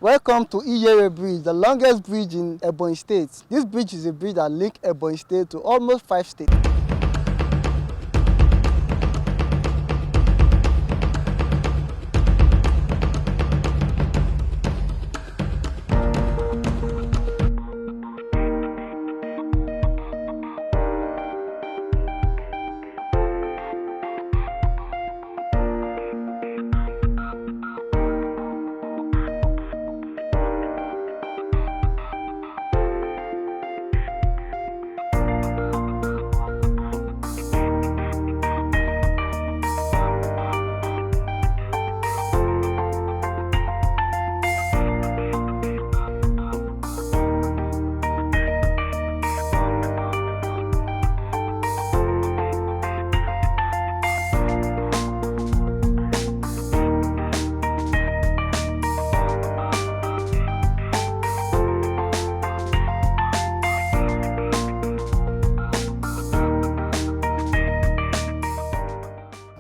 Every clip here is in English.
Welcome to Iyere Bridge, the longest bridge in Ebonyi State. This bridge is a bridge that links Ebonyi State to almost 5 states.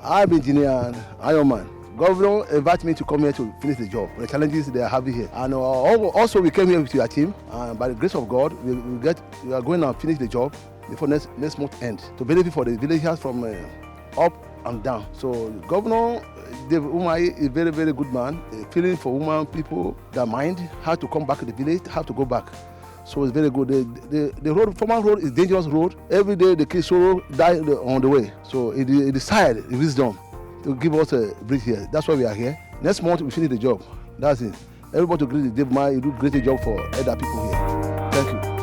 I'm engineer and Ironman. Governor invited me to come here to finish the job, the challenges they are having here. And also we came here with your team, and by the grace of God, we are going to finish the job before next month end to benefit for the villagers from up and down. So Governor David Umai is a very, very good man, feeling for women, people that mind how to come back to the village, how to go back. So it's very good. The road, former road is dangerous road. Every day the kids die on the way. So he decided, wisdom, to give us a bridge here. That's why we are here. Next month we finish the job. That's it. Everybody to greet Dave Mai, you do a great job for Edda people here. Thank you.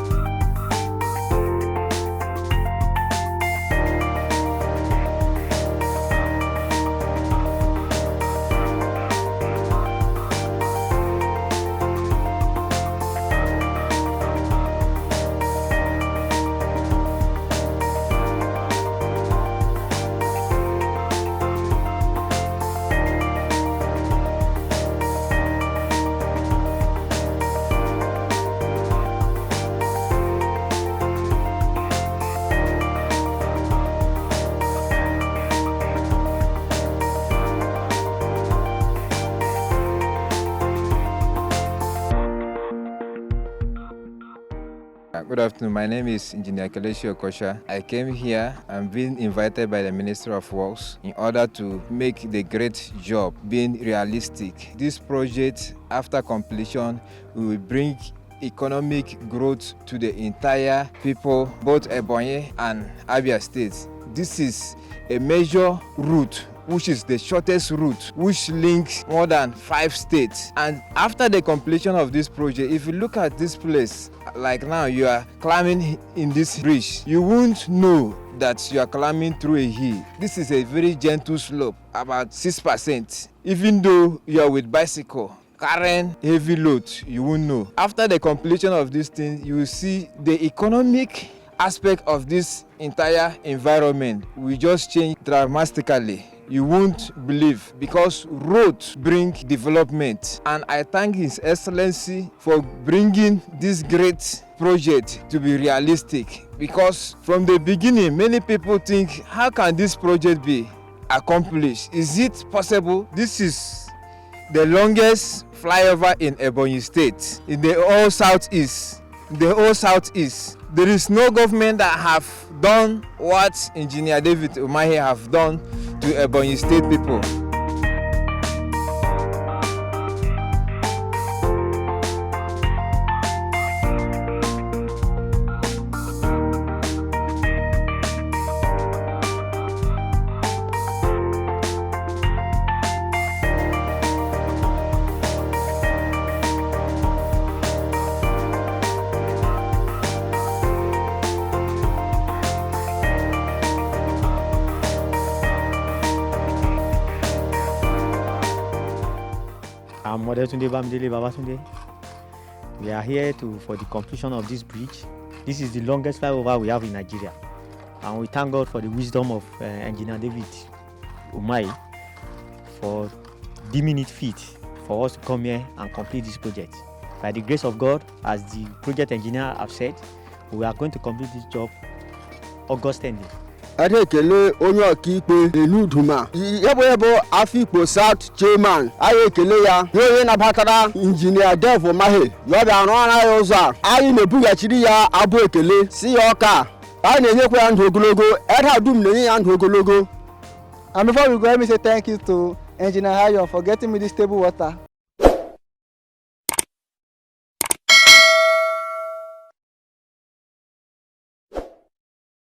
Good afternoon. My name is Engineer Kelechi Okosha. I came here and been invited by the Minister of Works in order to make the great job being realistic. This project, after completion, will bring economic growth to the entire people, both Ebonyi and Abia states. This is a major route, which is the shortest route, which links more than 5 states. And after the completion of this project, if you look at this place, like now you are climbing in this bridge, you won't know that you are climbing through a hill. This is a very gentle slope, about 6%. Even though you are with bicycle, carrying heavy load, you won't know. After the completion of this thing, you will see the economic aspect of this entire environment will just change dramatically. You won't believe, because roads bring development, and I thank His Excellency for bringing this great project to be realistic, because from the beginning many people think, how can this project be accomplished? Is it possible? This is the longest flyover in Ebonyi State, in the whole southeast. There is no government that have done what Engineer David Umahi have done to Ebonyi State people. I'm Modetunde Bamdele Babatunde. We are here for the completion of this bridge. This is the longest flyover we have in Nigeria. And we thank God for the wisdom of Engineer David Umai for deeming it fit for us to come here and complete this project. By the grace of God, as the project engineer have said, we are going to complete this job August ending. ada ekele onye ọkaikpe Enuduma yebo Afikpo-South chairman anyị ekele ya onye nabatara injinia Dev Mahe ya bịa rụọ anyị ụzọ a anyị na-ebughachiri ya abụ ekele si ya ọka anyị na-enyekwa ya ndụ ogologo Edda dum na-enye ya ndụ ogologo. And before we go, let me say thank you to Engineer Hayon for getting me this table water.